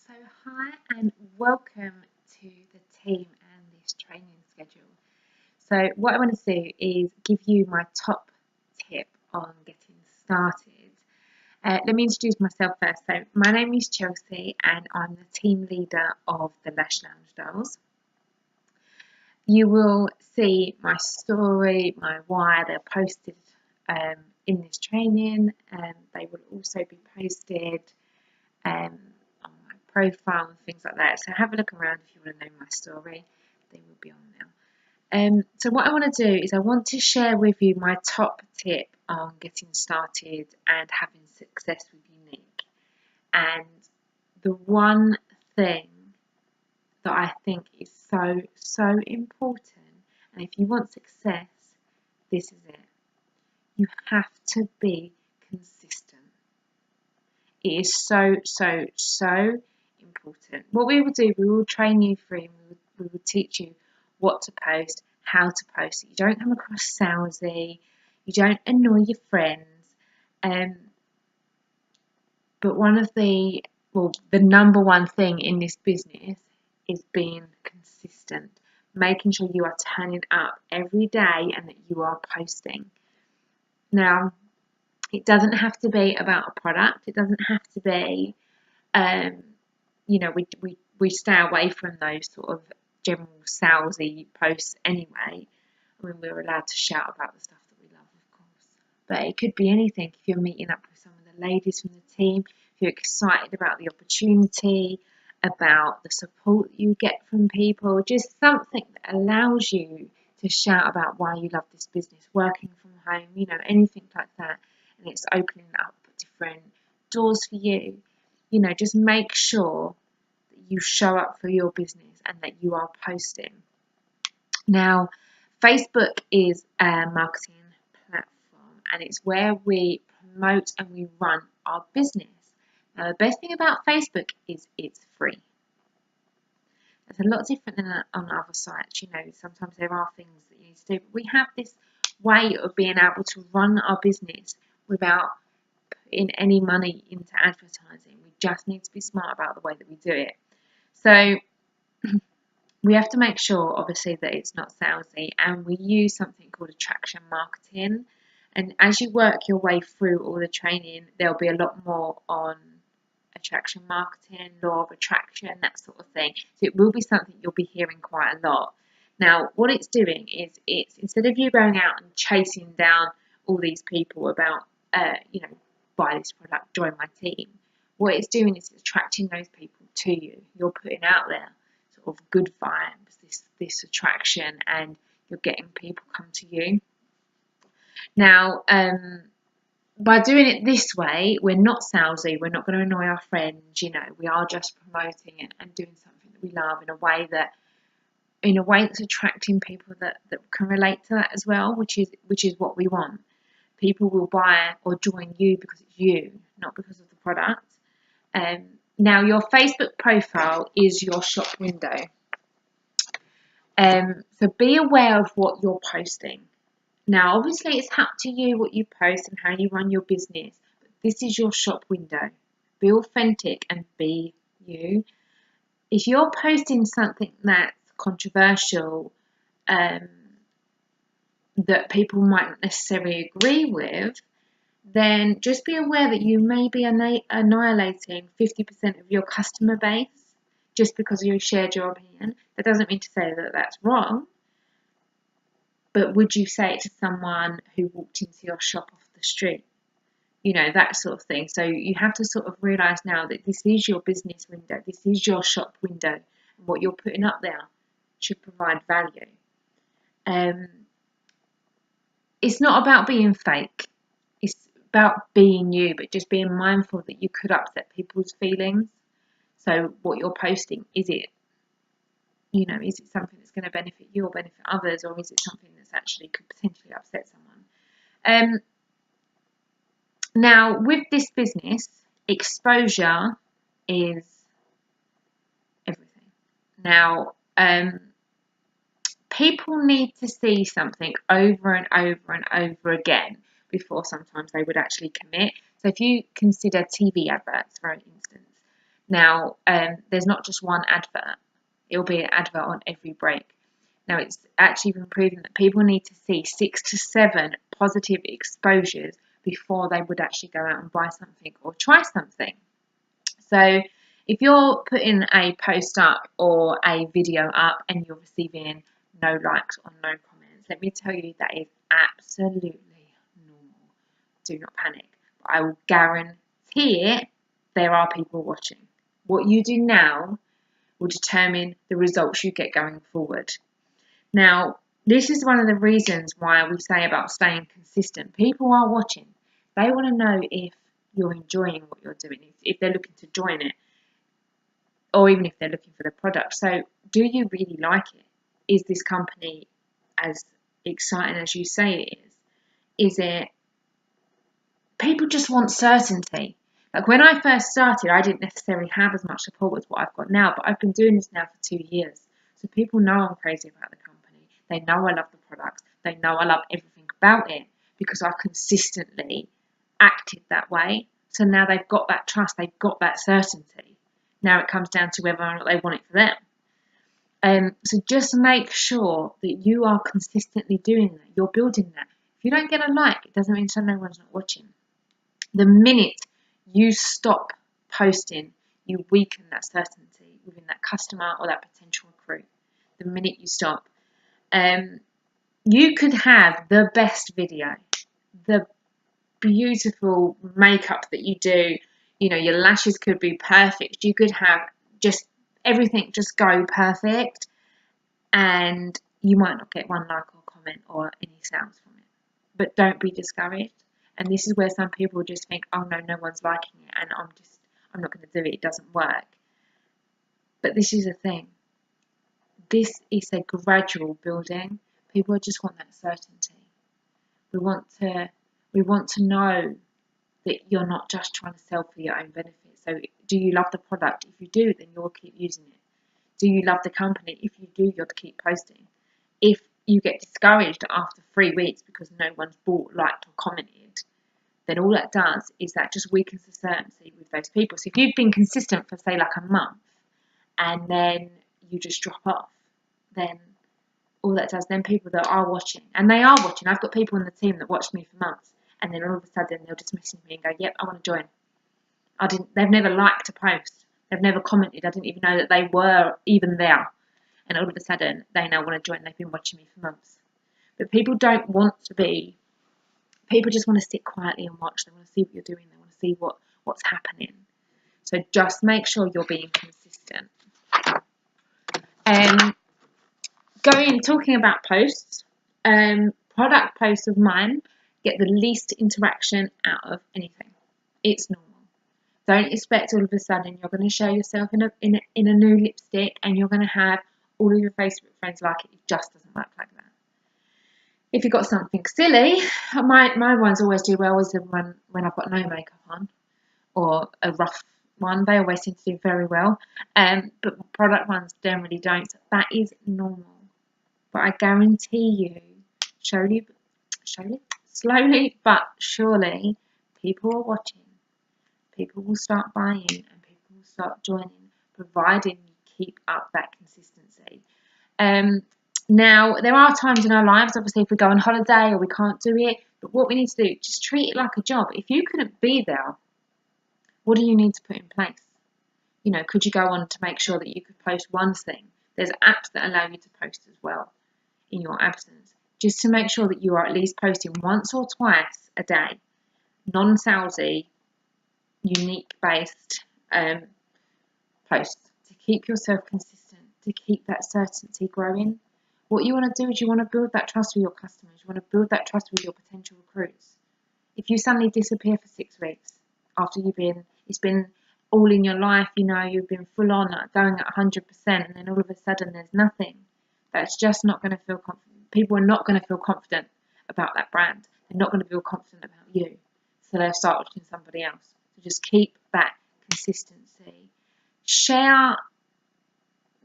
So, hi and welcome to the team and this training schedule. So, what I want to do is give you my top tip on getting started. Let me introduce myself first. So, my name is Chelsea and I'm the team leader of the Lash Lounge Dolls. You will see my story, my why, they're posted in this training, and they will also be posted on my profile and things like that. So have a look around if you want to know my story. They will be on now. So what I want to do is I want to share with you my top tip on getting started and having success with Younique. And the one thing that I think is so important, and if you want success, this is it. You have to be consistent. It is so important. What we will do, we will train you through, and we will teach you what to post, how to post it. You don't come across salesy, you don't annoy your friends. But the number one thing in this business is being consistent, making sure you are turning up every day and that you are posting. Now, it doesn't have to be about a product. It doesn't have to be, we stay away from those sort of general salesy posts anyway. I mean, we're allowed to shout about the stuff that we love, of course. But it could be anything. If you're meeting up with some of the ladies from the team, if you're excited about the opportunity, about the support you get from people, just something that allows you to shout about why you love this business, working from home, anything like that. And it's opening up different doors for you. Just make sure that you show up for your business and that you are posting. Now, Facebook is a marketing platform and it's where we promote and we run our business. Now, the best thing about Facebook is it's free. It's a lot different than on other sites. Sometimes there are things that you need to do, but we have this way of being able to run our business without putting any money into advertising. We just need to be smart about the way that we do it. So we have to make sure, obviously, that it's not salesy, and we use something called attraction marketing. And as you work your way through all the training, there'll be a lot more on attraction marketing, law of attraction, that sort of thing. So it will be something you'll be hearing quite a lot. Now, what it's doing is it's instead of you going out and chasing down all these people about, buy this product, join my team, what it's doing is it's attracting those people to you. You're putting out there sort of good vibes, this attraction, and you're getting people come to you. Now, by doing it this way, we're not salesy, we're not going to annoy our friends, we are just promoting it and doing something that we love in a way that's attracting people that can relate to that as well, which is what we want. People will buy or join you because it's you, not because of the product. Now, your Facebook profile is your shop window. So be aware of what you're posting. Now, obviously, it's up to you what you post and how you run your business. But this is your shop window. Be authentic and be you. If you're posting something that's controversial, that people might not necessarily agree with, then just be aware that you may be annihilating 50% of your customer base just because you shared your opinion. That doesn't mean to say that that's wrong, but would you say it to someone who walked into your shop off the street? That sort of thing. So you have to sort of realise now that this is your business window, this is your shop window, and what you're putting up there should provide value. It's not about being fake. It's about being you, but just being mindful that you could upset people's feelings. So what you're posting, is it something that's going to benefit you or benefit others, or is it something that's actually could potentially upset someone? Now, with this business, exposure is everything. Now, people need to see something over and over and over again before sometimes they would actually commit. So if you consider TV adverts, for instance, Now, there's not just one advert. It'll be an advert on every break. Now, it's actually been proven that people need to see 6 to 7 positive exposures before they would actually go out and buy something or try something. So if you're putting a post up or a video up and you're receiving no likes or no comments, let me tell you that is absolutely normal. Do not panic. But I will guarantee it, there are people watching. What you do now will determine the results you get going forward. Now, this is one of the reasons why we say about staying consistent. People are watching. They want to know if you're enjoying what you're doing, if they're looking to join it, or even if they're looking for the product. So, do you really like it? Is this company as exciting as you say it is? Is it... People just want certainty. Like when I first started, I didn't necessarily have as much support as what I've got now, but I've been doing this now for 2 years. So people know I'm crazy about the company. They know I love the products. They know I love everything about it because I've consistently acted that way. So now they've got that trust. They've got that certainty. Now it comes down to whether or not they want it for them. So just make sure that you are consistently doing that. You're building that. If you don't get a like, it doesn't mean no one's not watching. The minute you stop posting, you weaken that certainty within that customer or that potential recruit. The minute you stop. You could have the best video, the beautiful makeup that you do, your lashes could be perfect. You could have just everything just go perfect, and you might not get one like or comment or any sales from it. But don't be discouraged. And this is where some people just think, oh no one's liking it, and I'm not going to do it. It doesn't work. But this is the thing. This is a gradual building. People just want that certainty. We want to know that you're not just trying to sell for your own benefit. So do you love the product? If you do, then you'll keep using it. Do you love the company? If you do, you'll keep posting. If you get discouraged after 3 weeks because no one's bought, liked or commented, then all that does is that just weakens the certainty with those people. So if you've been consistent for say like a month and then you just drop off, then all that does, then people that are watching, and they are watching, I've got people in the team that watched me for months, and then all of a sudden they'll just message me and go, yep, I want to join. They've never liked a post, they've never commented, I didn't even know that they were even there, and all of a sudden they now want to join. They've been watching me for months. But people don't want to be, people just want to sit quietly and watch. They want to see what you're doing, they want to see what's happening. So just make sure you're being consistent. Talking about posts, product posts of mine get the least interaction out of anything. It's normal. Don't expect all of a sudden you're going to show yourself in a new lipstick and you're going to have all of your Facebook friends like it. It just doesn't work like that. If you've got something silly, my ones always do well is when I've got no makeup on or a rough one. They always seem to do very well. But product ones generally don't. That is normal. But I guarantee you, slowly but surely, people are watching. People will start buying and people will start joining, providing you keep up that consistency. Now, there are times in our lives, obviously, if we go on holiday or we can't do it, but what we need to do, just treat it like a job. If you couldn't be there, what do you need to put in place? Could you go on to make sure that you could post one thing? There's apps that allow you to post as well in your absence, just to make sure that you are at least posting once or twice a day, non-salesy, unique based posts to keep yourself consistent, to keep that certainty growing. What you want to do is you want to build that trust with your customers. You want to build that trust with your potential recruits. If you suddenly disappear for 6 weeks after it's been all in your life, you've been full on going at 100%, and then all of a sudden there's nothing, that's just not going to feel confident. People are not going to feel confident about that brand. They're not going to feel confident about you. So they'll start watching somebody else. So just keep that consistency. Share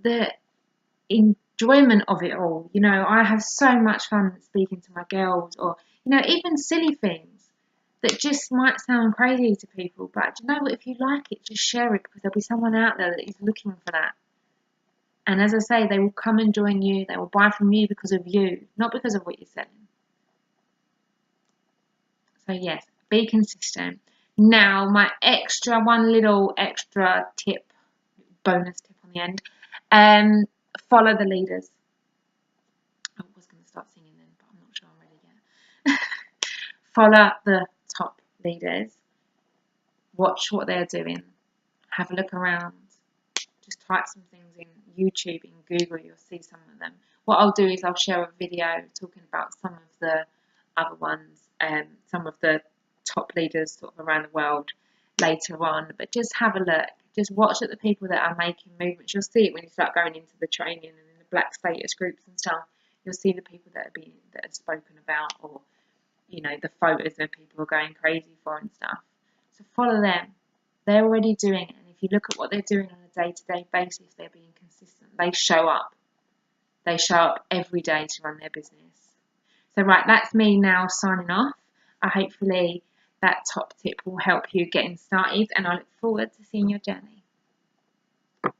the enjoyment of it all. I have so much fun speaking to my girls, or even silly things. that just might sound crazy to people, but do you know what? If you like it, just share it, because there'll be someone out there that is looking for that. And as I say, they will come and join you. They will buy from you because of you, not because of what you're selling. So yes, be consistent. Now, my one little extra tip, bonus tip on the end, follow the leaders. I was going to start singing then, but I'm not sure I'm ready yet. Follow the top leaders. Watch what they're doing. Have a look around. Just type some things in YouTube, in Google, you'll see some of them. What I'll do is I'll share a video talking about some of the other ones, some of the top leaders sort of around the world later on. But just have a look. Just watch at the people that are making movements. You'll see it when you start going into the training and in the black status groups and stuff. You'll see the people that are spoken about, or the photos that people are going crazy for and stuff. So follow them. They're already doing it, and if you look at what they're doing on a day-to-day basis, they're being consistent. They show up. They show up every day to run their business. So right, that's me now signing off. Hopefully that top tip will help you getting started, and I look forward to seeing your journey.